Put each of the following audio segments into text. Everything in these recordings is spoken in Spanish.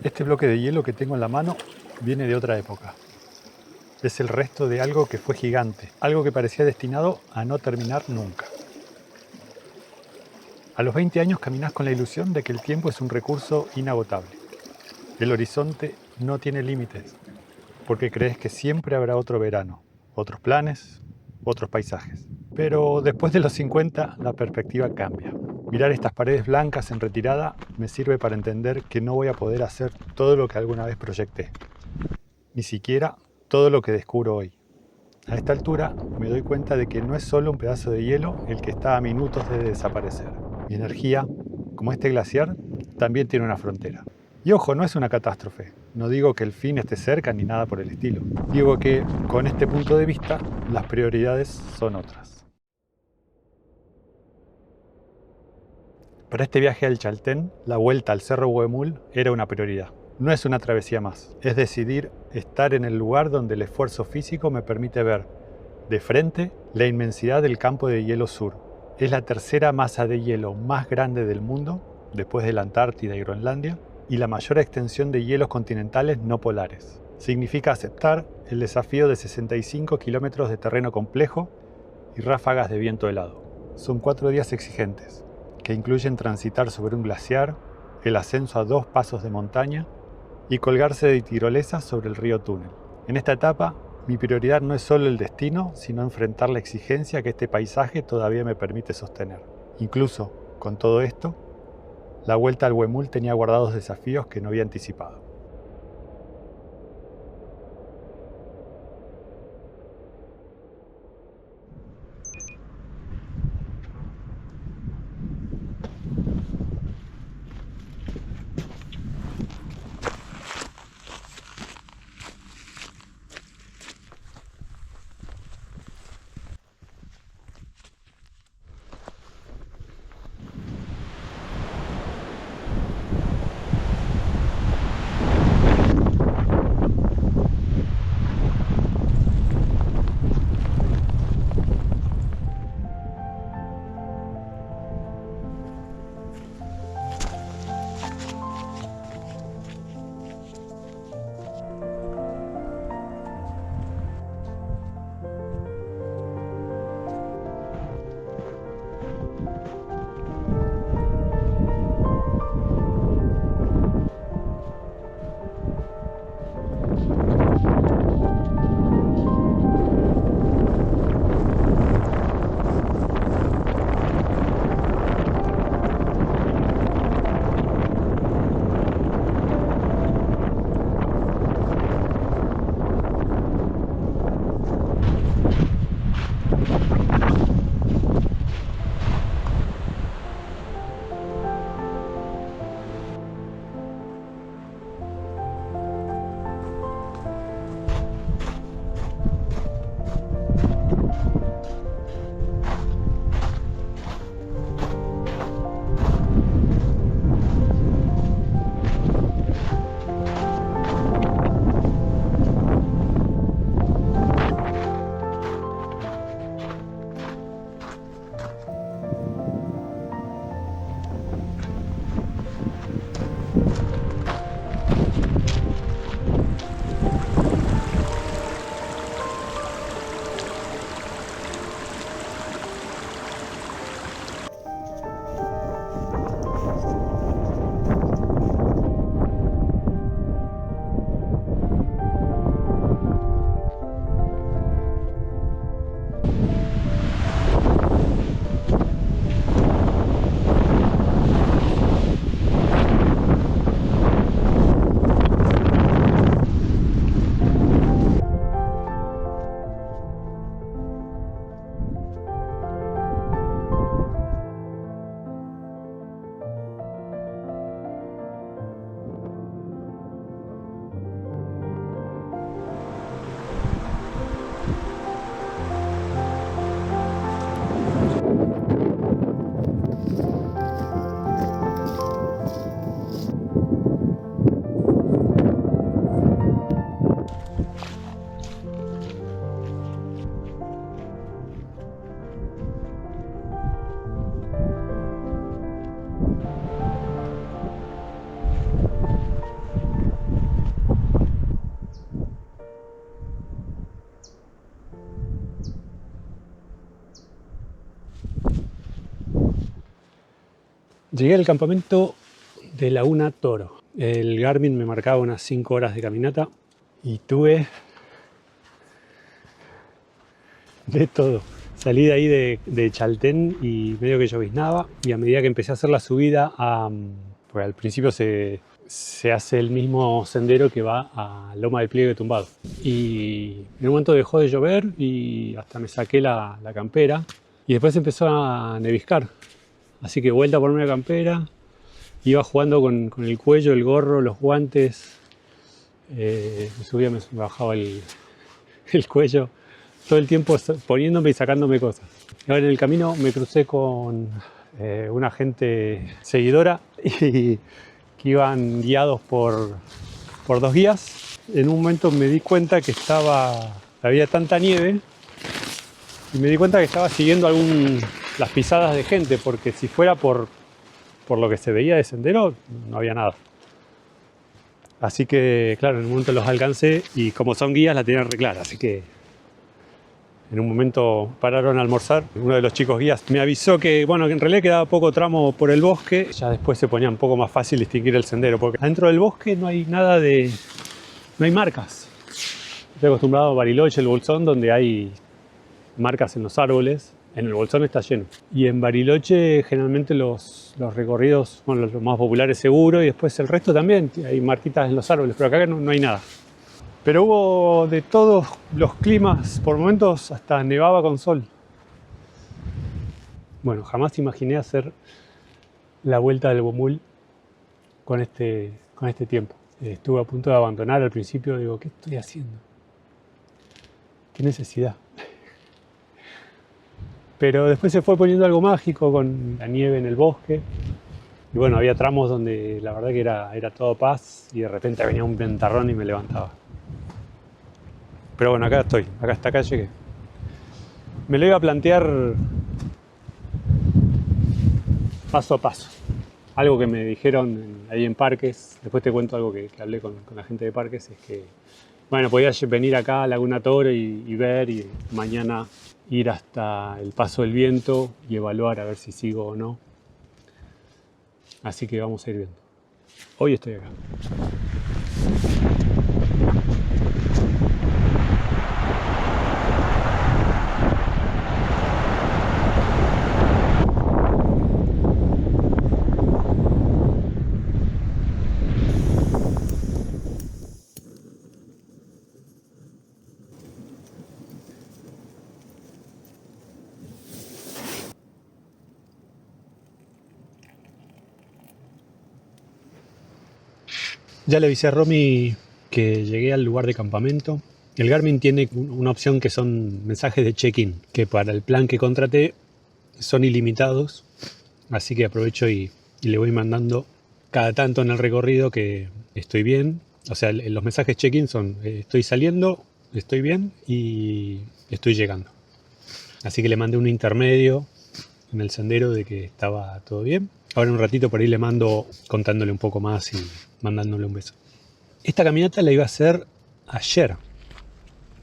Este bloque de hielo que tengo en la mano viene de otra época. Es el resto de algo que fue gigante, algo que parecía destinado a no terminar nunca. A los 20 años caminás con la ilusión de que el tiempo es un recurso inagotable. El horizonte no tiene límites, porque crees que siempre habrá otro verano, otros planes, otros paisajes. Pero después de los 50, la perspectiva cambia. Mirar estas paredes blancas en retirada me sirve para entender que no voy a poder hacer todo lo que alguna vez proyecté. Ni siquiera todo lo que descubro hoy. A esta altura me doy cuenta de que no es solo un pedazo de hielo el que está a minutos de desaparecer. Mi energía, como este glaciar, también tiene una frontera. Y ojo, no es una catástrofe. No digo que el fin esté cerca ni nada por el estilo. Digo que, con este punto de vista, las prioridades son otras. Para este viaje al Chaltén, la vuelta al Cerro Huemul era una prioridad. No es una travesía más, es decidir estar en el lugar donde el esfuerzo físico me permite ver de frente la inmensidad del campo de hielo sur. Es la tercera masa de hielo más grande del mundo, después de la Antártida y Groenlandia, y la mayor extensión de hielos continentales no polares. Significa aceptar el desafío de 65 kilómetros de terreno complejo y ráfagas de viento helado. Son 4 días exigentes, que incluyen transitar sobre un glaciar, el ascenso a 2 pasos de montaña y colgarse de tirolesas sobre el río Túnel. En esta etapa, mi prioridad no es solo el destino, sino enfrentar la exigencia que este paisaje todavía me permite sostener. Incluso, con todo esto, la vuelta al Huemul tenía guardados desafíos que no había anticipado. Llegué al campamento de Laguna Toro. El Garmin me marcaba unas 5 horas de caminata y tuve de todo. Salí de ahí de Chaltén y medio que lloviznaba, y a medida que empecé a hacer la subida, pues al principio se hace el mismo sendero que va a Loma del Pliegue Tumbado. Y en un momento dejó de llover y hasta me saqué la campera, y después empezó a neviscar. Así que vuelta por una campera, iba jugando con el cuello, el gorro, los guantes, me subía, me bajaba el cuello, todo el tiempo poniéndome y sacándome cosas. Y ahora en el camino me crucé con una gente seguidora y que iban guiados por 2 guías. En un momento me di cuenta que había tanta nieve, y me di cuenta que estaba siguiendo las pisadas de gente, porque si fuera por lo que se veía de sendero, no había nada. Así que, claro, en un momento los alcancé y como son guías la tenían re clara, así que en un momento pararon a almorzar. Uno de los chicos guías me avisó que, bueno, que en realidad quedaba poco tramo por el bosque. Ya después se ponía un poco más fácil distinguir el sendero, porque adentro del bosque no hay no hay marcas. Estoy acostumbrado a Bariloche, el Bolsón, donde hay marcas en los árboles. En el Bolsón está lleno. Y en Bariloche generalmente los recorridos, bueno, los más populares seguro, y después el resto también, hay marquitas en los árboles, pero acá no hay nada. Pero hubo de todos los climas, por momentos hasta nevaba con sol. Bueno, jamás imaginé hacer la vuelta del Huemul con este tiempo. Estuve a punto de abandonar al principio, digo, ¿qué estoy haciendo? ¿Qué necesidad? Pero después se fue poniendo algo mágico con la nieve en el bosque. Y bueno, había tramos donde la verdad que era todo paz, y de repente venía un ventarrón y me levantaba. Pero bueno, acá estoy, hasta acá llegué. Me lo iba a plantear paso a paso. Algo que me dijeron ahí en Parques, después te cuento algo que hablé con la gente de Parques, es que, bueno, podías venir acá a Laguna Toro y ver, y mañana ir hasta el Paso del Viento y evaluar a ver si sigo o no. Así que vamos a ir viendo. Hoy estoy acá. Ya le avisé a Romy que llegué al lugar de campamento. El Garmin tiene una opción que son mensajes de check-in, que para el plan que contraté son ilimitados, así que aprovecho y le voy mandando cada tanto en el recorrido que estoy bien. O sea, los mensajes check-in son estoy saliendo, estoy bien y estoy llegando. Así que le mandé un intermedio en el sendero de que estaba todo bien. Ahora en un ratito por ahí le mando contándole un poco más y mandándole un beso. Esta caminata la iba a hacer ayer.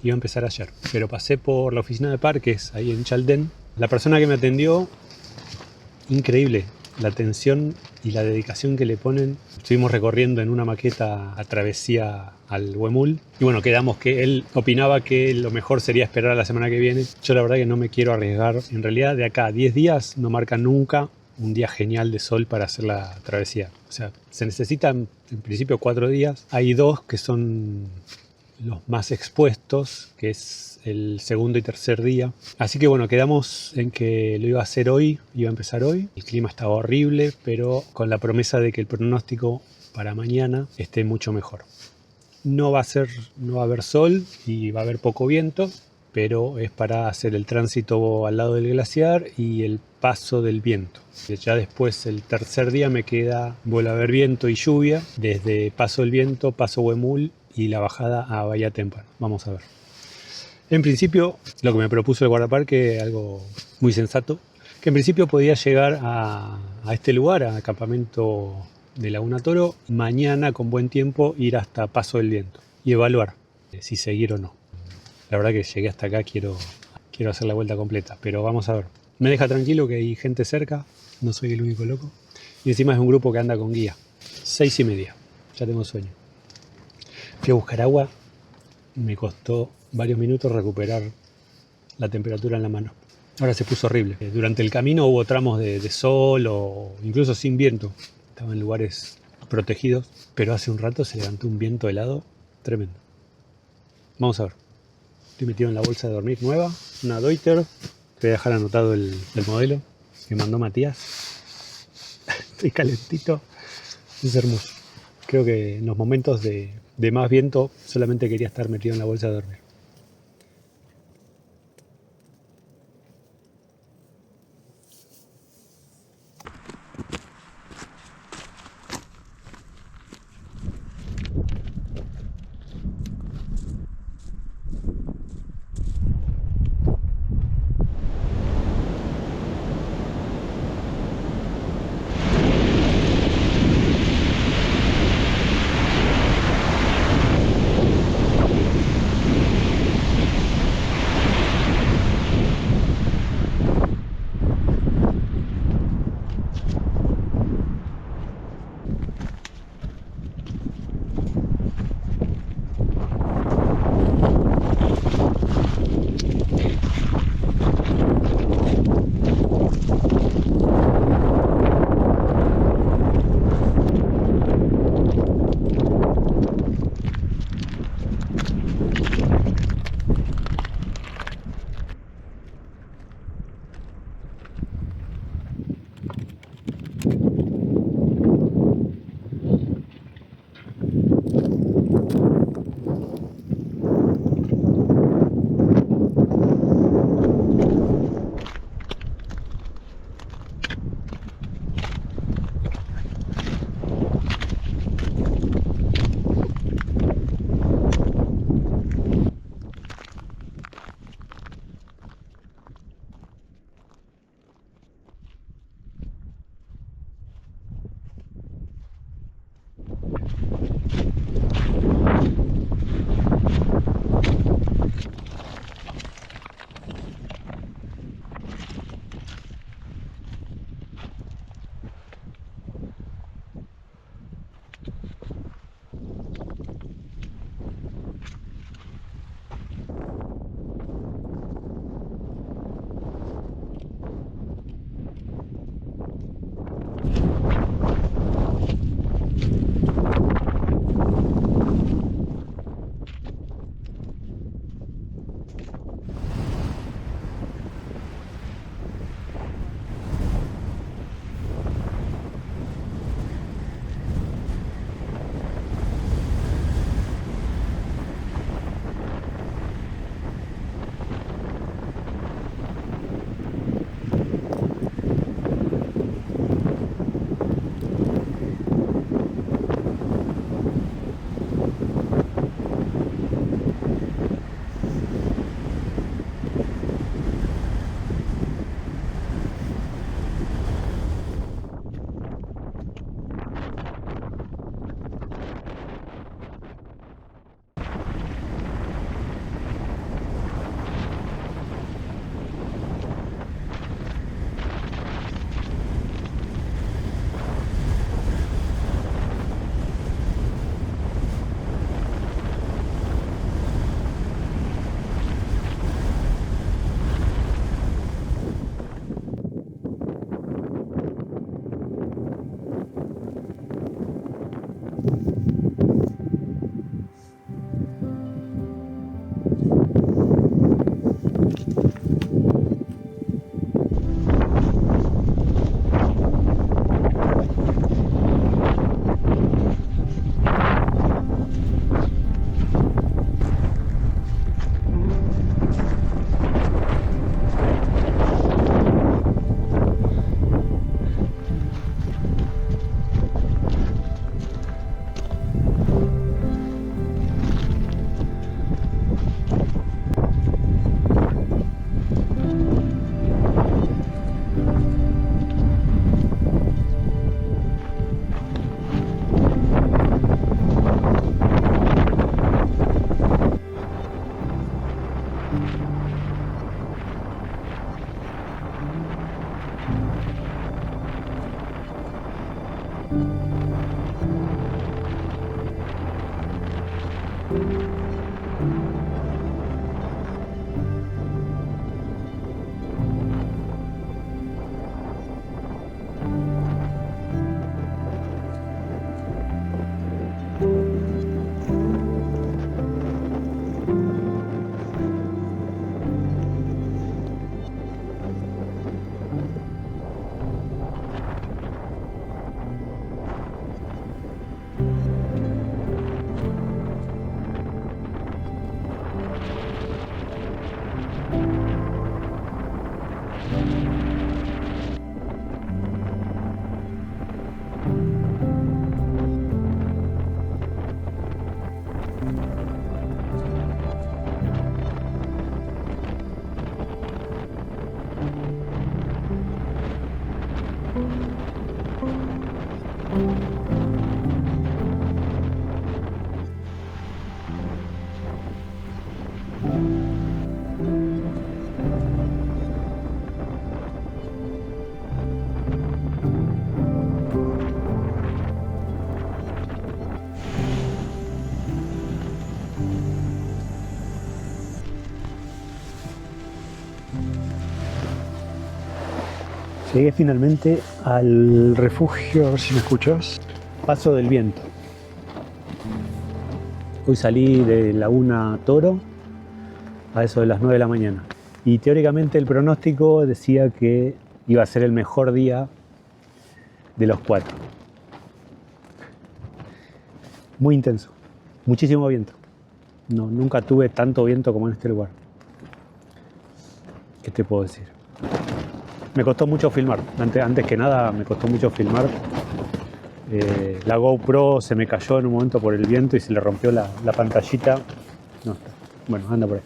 Iba a empezar ayer. Pero pasé por la oficina de Parques ahí en Chaltén. La persona que me atendió, increíble. La atención y la dedicación que le ponen. Estuvimos recorriendo en una maqueta a travesía al Huemul. Y bueno, quedamos que él opinaba que lo mejor sería esperar a la semana que viene. Yo la verdad que no me quiero arriesgar. En realidad de acá a 10 días no marca nunca un día genial de sol para hacer la travesía. O sea, se necesitan en principio 4 días. Hay 2 que son los más expuestos, que es el segundo y tercer día. Así que bueno, quedamos en que lo iba a hacer hoy, iba a empezar hoy. El clima estaba horrible, pero con la promesa de que el pronóstico para mañana esté mucho mejor. No va a haber sol y va a haber poco viento, pero es para hacer el tránsito al lado del glaciar y el paso del viento. Ya después, el tercer día, vuelve a haber viento y lluvia, desde Paso del Viento, Paso Huemul y la bajada a Bahía Témpano. Vamos a ver. En principio, lo que me propuso el guardaparque, algo muy sensato, que en principio podía llegar a este lugar, al campamento de Laguna Toro, mañana con buen tiempo ir hasta Paso del Viento y evaluar si seguir o no. La verdad que llegué hasta acá, quiero hacer la vuelta completa, pero vamos a ver. Me deja tranquilo que hay gente cerca, no soy el único loco. Y encima es un grupo que anda con guía. 6:30. Ya tengo sueño. Fui a buscar agua. Me costó varios minutos recuperar la temperatura en la mano. Ahora se puso horrible. Durante el camino hubo tramos de sol o incluso sin viento. Estaba en lugares protegidos, pero hace un rato se levantó un viento helado tremendo. Vamos a ver. Estoy metido en la bolsa de dormir nueva, una Deuter. Te voy a dejar anotado el modelo que mandó Matías. Estoy calentito. Es hermoso. Creo que en los momentos de más viento solamente quería estar metido en la bolsa de dormir. Llegué finalmente al refugio, a ver si me escuchas, Paso del Viento. Hoy salí de Laguna Toro a eso de las 9 de la mañana. Y teóricamente el pronóstico decía que iba a ser el mejor día de los 4. Muy intenso, muchísimo viento. No, nunca tuve tanto viento como en este lugar. ¿Qué te puedo decir? Me costó mucho filmar, antes que nada me costó mucho filmar. La GoPro se me cayó en un momento por el viento y se le rompió la pantallita. No, bueno, anda por ahí.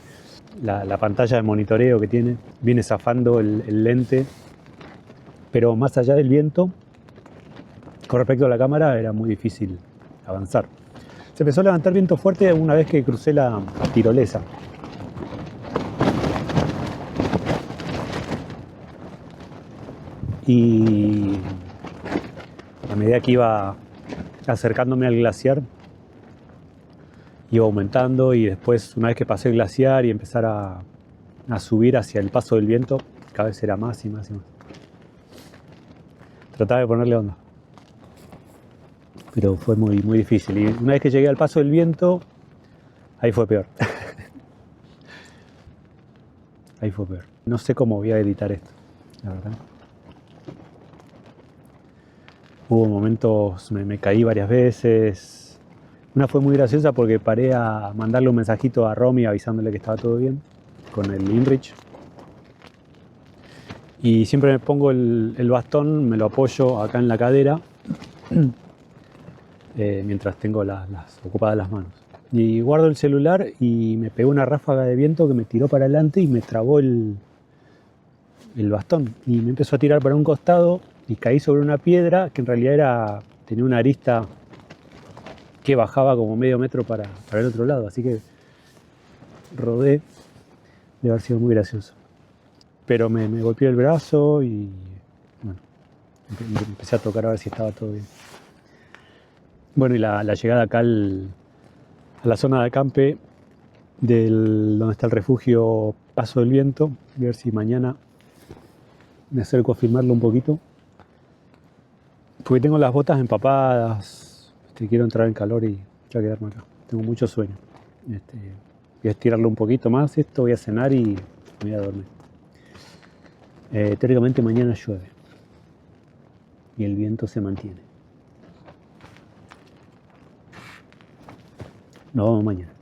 La pantalla de monitoreo que tiene, viene zafando el lente. Pero más allá del viento, con respecto a la cámara, era muy difícil avanzar. Se empezó a levantar viento fuerte una vez que crucé la tirolesa. Y a medida que iba acercándome al glaciar, iba aumentando, y después, una vez que pasé el glaciar y empezar a subir hacia el paso del viento, cada vez era más y más y más. Trataba de ponerle onda, pero fue muy, muy difícil. Y una vez que llegué al paso del viento, ahí fue peor. Ahí fue peor. No sé cómo voy a editar esto, la verdad. Hubo momentos, me caí varias veces. Una fue muy graciosa porque paré a mandarle un mensajito a Romy avisándole que estaba todo bien con el InReach. Y siempre me pongo el bastón, me lo apoyo acá en la cadera mientras tengo ocupadas las manos. Y guardo el celular y me pegó una ráfaga de viento que me tiró para adelante y me trabó el bastón. Y me empezó a tirar para un costado y caí sobre una piedra que en realidad tenía una arista que bajaba como medio metro para el otro lado. Así que rodé, debe haber sido muy gracioso. Pero me golpeé el brazo y bueno, empecé a tocar a ver si estaba todo bien. Bueno, y la llegada acá a la zona de acampe donde está el refugio Paso del Viento. Voy a ver si mañana me acerco a filmarlo un poquito, porque tengo las botas empapadas. Quiero entrar en calor y ya quedarme acá. Tengo mucho sueño. Voy a estirarlo un poquito más esto, voy a cenar y me voy a dormir. Teóricamente mañana llueve y el viento se mantiene. Nos vemos mañana.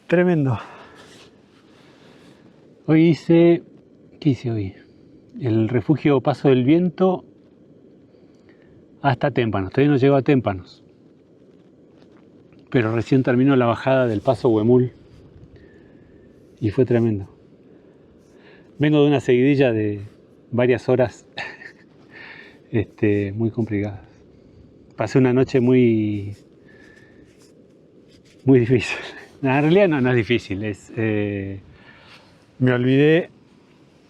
Tremendo. Hoy hice... ¿Qué hice hoy? El refugio Paso del Viento hasta Témpanos. Todavía no llego a Témpanos. Pero recién terminó la bajada del Paso Huemul. Y fue tremendo. Vengo de una seguidilla de varias horas muy complicadas. Pasé una noche muy difícil. En realidad no es difícil. Me olvidé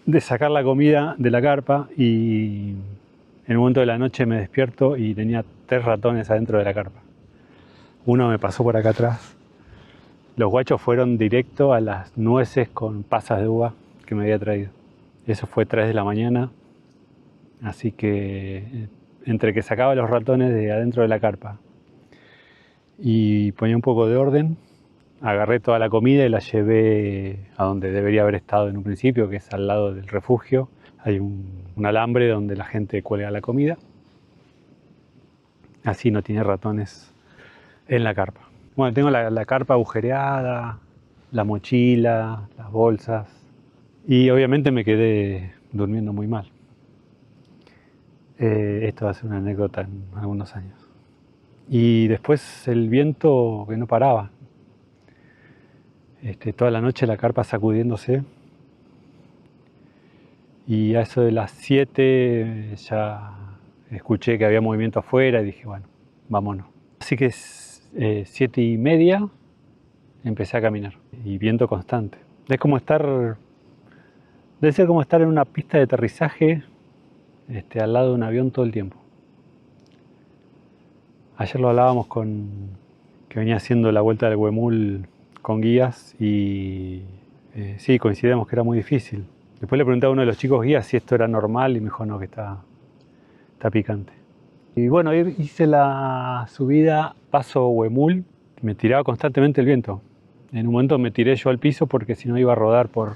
de sacar la comida de la carpa y en un momento de la noche me despierto y tenía 3 ratones adentro de la carpa. Uno me pasó por acá atrás. Los guachos fueron directo a las nueces con pasas de uva que me había traído. Eso fue 3 de la mañana. Así que entre que sacaba los ratones de adentro de la carpa y ponía un poco de orden, agarré toda la comida y la llevé a donde debería haber estado en un principio, que es al lado del refugio. Hay un alambre donde la gente cuelga la comida. Así no tiene ratones en la carpa. Bueno, tengo la carpa agujereada, la mochila, las bolsas. Y obviamente me quedé durmiendo muy mal. Esto va a ser una anécdota en algunos años. Y después el viento que no paraba. Toda la noche la carpa sacudiéndose. Y a eso de las 7 ya escuché que había movimiento afuera y dije, bueno, vámonos. Así que 7:30 empecé a caminar y viento constante. Debe ser como estar en una pista de aterrizaje al lado de un avión todo el tiempo. Ayer lo hablábamos que venía haciendo la vuelta del Huemul con guías y sí, coincidimos que era muy difícil. Después le pregunté a uno de los chicos guías si esto era normal y me dijo no, que está picante. Y bueno, hice la subida Paso Huemul, me tiraba constantemente el viento. En un momento me tiré yo al piso porque si no iba a rodar por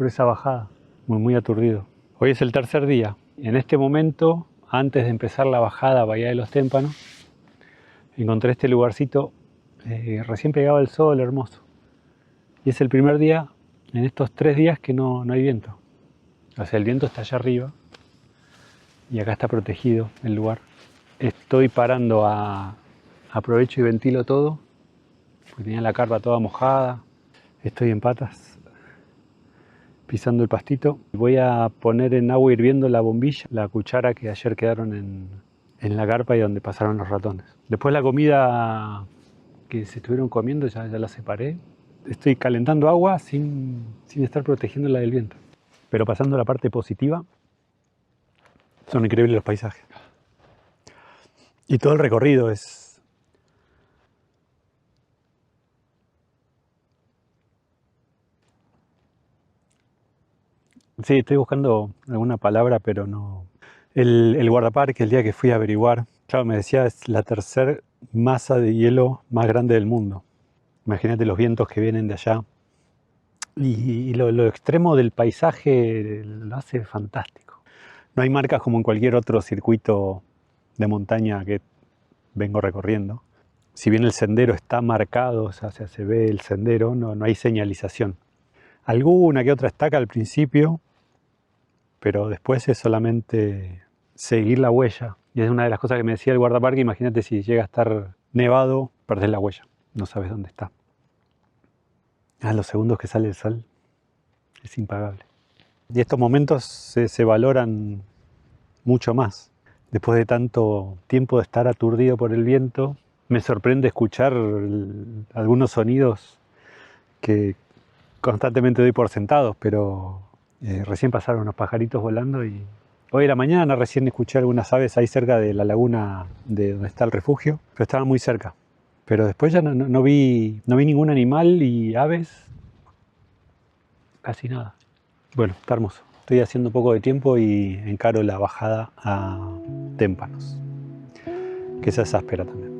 esa bajada, muy aturdido. Hoy es el 3er día. En este momento, antes de empezar la bajada a Bahía de los Témpanos, encontré este lugarcito, recién pegaba el sol, hermoso. Y es el primer día, en estos 3 días, que no hay viento. O sea, el viento está allá arriba y acá está protegido el lugar. Estoy parando aprovecho y ventilo todo, porque tenía la carpa toda mojada. Estoy en patas, pisando el pastito. Voy a poner en agua hirviendo la bombilla, la cuchara que ayer quedaron en la carpa y donde pasaron los ratones. Después la comida que se estuvieron comiendo ya la separé. Estoy calentando agua sin estar protegiéndola del viento. Pero pasando a la parte positiva, son increíbles los paisajes. Y todo el recorrido es... Sí, estoy buscando alguna palabra, pero no... El guardaparque, el día que fui a averiguar, claro, me decía, es la 3er masa de hielo más grande del mundo. Imagínate los vientos que vienen de allá. Y lo extremo del paisaje lo hace fantástico. No hay marcas como en cualquier otro circuito de montaña que vengo recorriendo. Si bien el sendero está marcado, o sea, se ve el sendero, no hay señalización. Alguna que otra estaca al principio, pero después es solamente seguir la huella. Y es una de las cosas que me decía el guardaparque, imagínate si llega a estar nevado, perdés la huella, no sabes dónde está. A los segundos que sale el sol, es impagable. Y estos momentos se valoran mucho más. Después de tanto tiempo de estar aturdido por el viento, me sorprende escuchar algunos sonidos que constantemente doy por sentados, pero recién pasaron unos pajaritos volando y hoy a la mañana recién escuché algunas aves ahí cerca de la laguna de donde está el refugio, pero estaban muy cerca. Pero después ya no vi ningún animal y aves, casi nada. Bueno, está hermoso. Estoy haciendo un poco de tiempo y encaro la bajada a Témpanos, que esa es áspera también.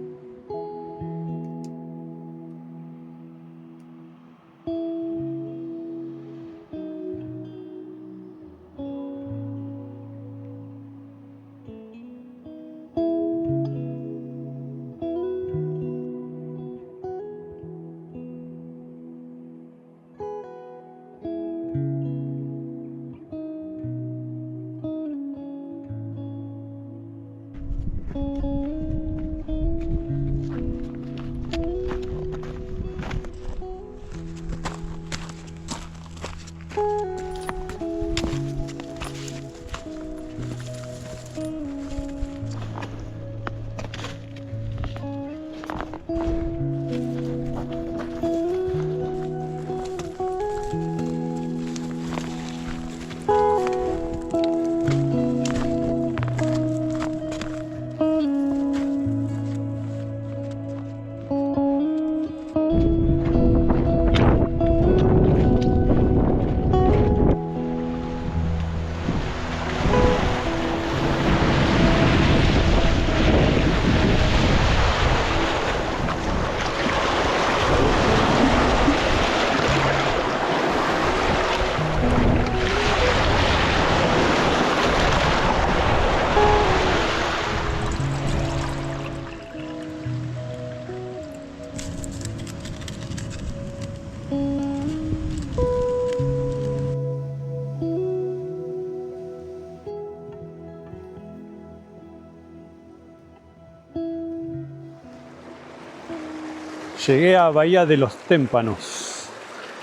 Llegué a Bahía de los Témpanos,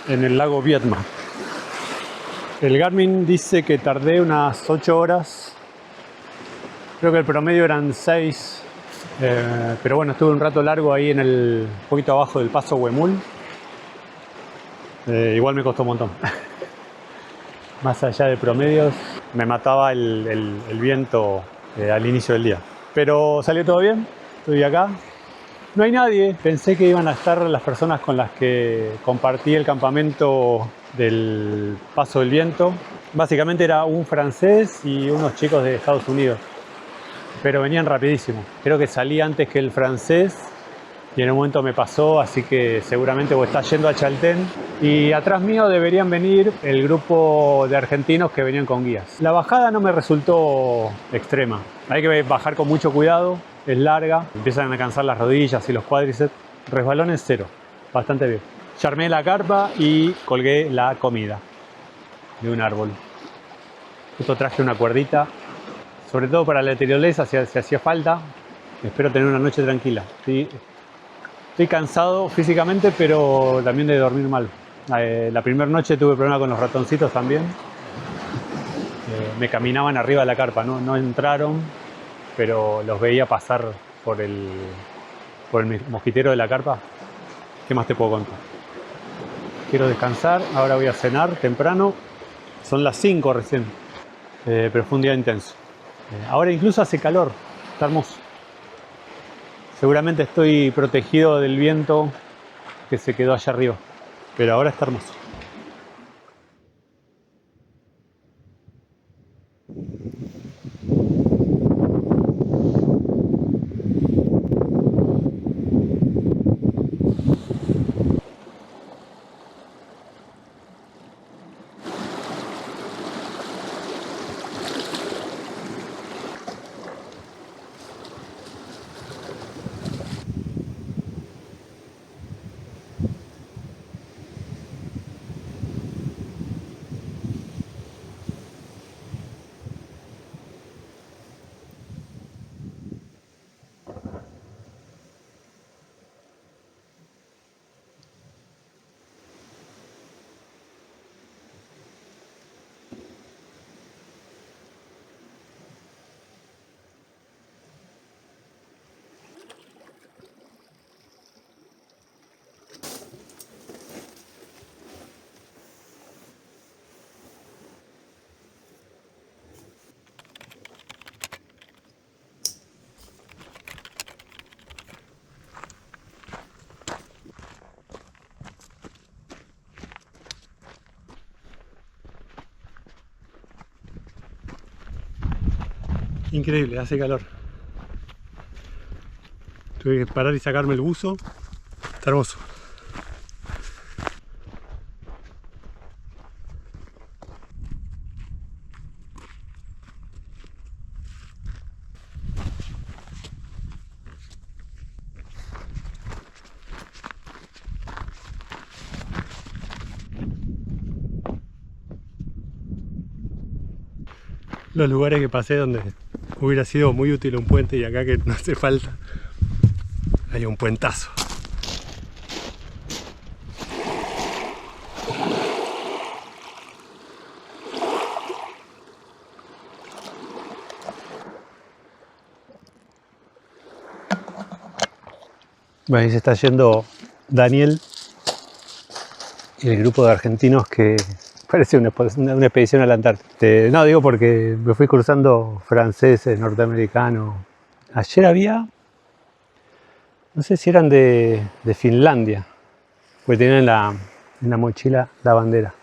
en el lago Viedma. El Garmin dice que tardé unas 8 horas. Creo que el promedio eran 6. Pero bueno, estuve un rato largo ahí en el poquito abajo del paso Huemul. Igual me costó un montón. Más allá de promedios, me mataba el viento al inicio del día. Pero salió todo bien, estoy acá. No hay nadie, pensé que iban a estar las personas con las que compartí el campamento del Paso del Viento. Básicamente era un francés y unos chicos de Estados Unidos, pero venían rapidísimo. Creo que salí antes que el francés y en un momento me pasó, así que seguramente está yendo a Chaltén. Y atrás mío deberían venir el grupo de argentinos que venían con guías. La bajada no me resultó extrema, hay que bajar con mucho cuidado. Es larga, empiezan a cansar las rodillas y los cuádriceps. Resbalones cero, bastante bien. Ya armé la carpa y colgué la comida de un árbol. Justo traje una cuerdita, sobre todo para la tirolesa si hacía falta. Espero tener una noche tranquila. Estoy cansado físicamente, pero también de dormir mal. La primera noche tuve problema con los ratoncitos también. Me caminaban arriba de la carpa, no entraron, pero los veía pasar por el mosquitero de la carpa. ¿Qué más te puedo contar? Quiero descansar, ahora voy a cenar temprano. Son las 5 recién, pero fue un día intenso. Ahora incluso hace calor, está hermoso. Seguramente estoy protegido del viento que se quedó allá arriba, pero ahora está hermoso. Increíble, hace calor. Tuve que parar y sacarme el buzo. Está hermoso. Los lugares que pasé donde Hubiera sido muy útil un puente y acá que no hace falta, hay un puentazo. Bueno, ahí se está yendo Daniel y el grupo de argentinos que parece una expedición a la Antártida. No, digo porque me fui cruzando franceses, norteamericanos. Ayer había, no sé si eran de Finlandia, porque tienen en la mochila la bandera.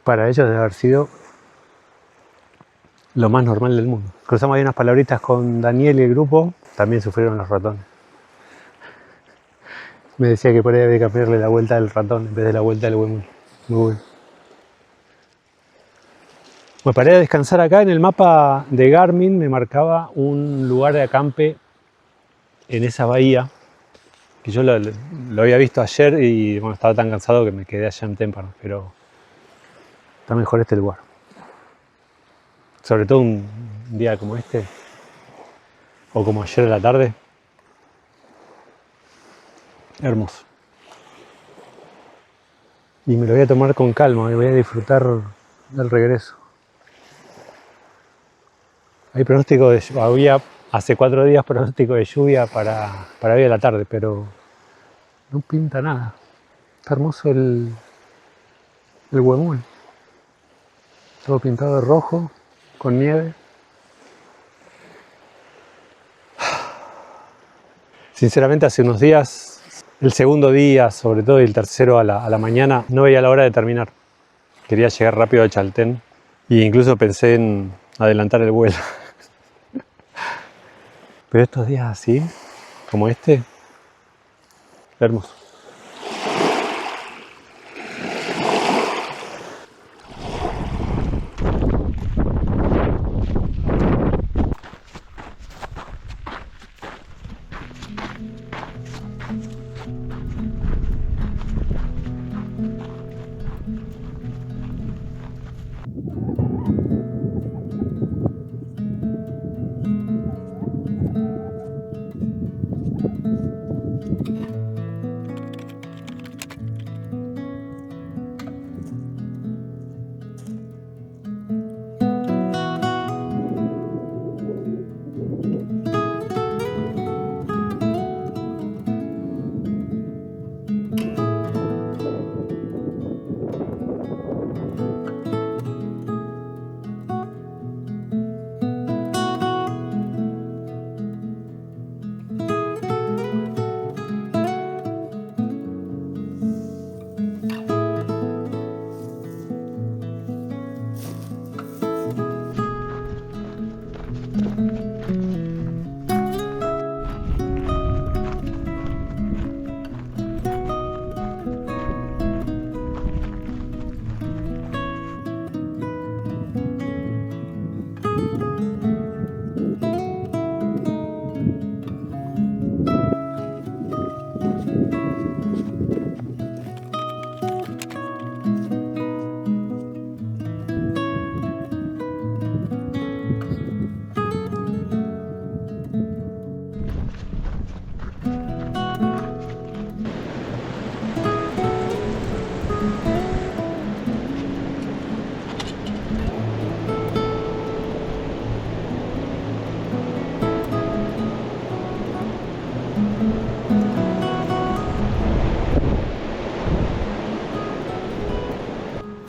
Para ellos debe haber sido lo más normal del mundo. Cruzamos ahí unas palabritas con Daniel y el grupo, también sufrieron los ratones. Me decía que por ahí había que cambiarle la vuelta del ratón en vez de la vuelta del huemul. Muy bueno. Me paré a descansar acá. En el mapa de Garmin me marcaba un lugar de acampe en esa bahía, que yo lo había visto ayer y bueno, estaba tan cansado que me quedé allá en Témpano, pero está mejor este lugar. Sobre todo un día como este, o como ayer a la tarde. Hermoso. Y me lo voy a tomar con calma, me voy a disfrutar del regreso. Hay pronóstico de lluvia, había hace 4 días pronóstico de lluvia para hoy a la tarde, pero no pinta nada. Está hermoso el huemul. Todo pintado de rojo, con nieve. Sinceramente hace unos días, el segundo día sobre todo y el tercero a la mañana, no veía la hora de terminar. Quería llegar rápido a Chaltén e incluso pensé en adelantar el vuelo. Pero estos días así, como este, hermoso.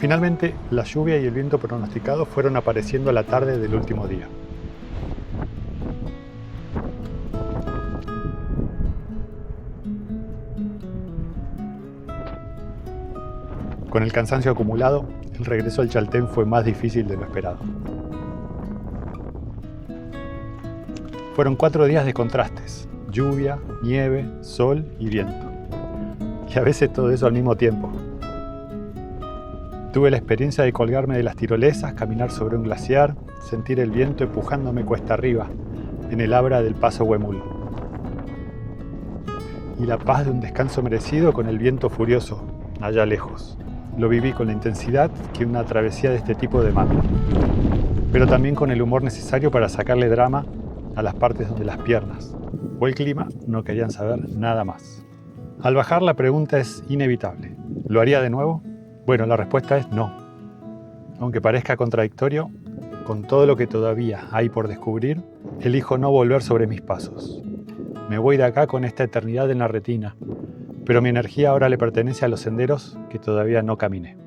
Finalmente, la lluvia y el viento pronosticados fueron apareciendo a la tarde del último día. Con el cansancio acumulado, el regreso al Chaltén fue más difícil de lo esperado. Fueron 4 días de contrastes: lluvia, nieve, sol y viento. Y a veces todo eso al mismo tiempo. Tuve la experiencia de colgarme de las tirolesas, caminar sobre un glaciar, sentir el viento empujándome cuesta arriba, en el abra del paso Huemul. Y la paz de un descanso merecido con el viento furioso, allá lejos. Lo viví con la intensidad que una travesía de este tipo demanda. pero también con el humor necesario para sacarle drama a las partes donde las piernas o el clima no querían saber nada más. Al bajar la pregunta es inevitable. ¿Lo haría de nuevo? Bueno, la respuesta es no. Aunque parezca contradictorio, con todo lo que todavía hay por descubrir, elijo no volver sobre mis pasos. Me voy de acá con esta eternidad en la retina, pero mi energía ahora le pertenece a los senderos que todavía no caminé.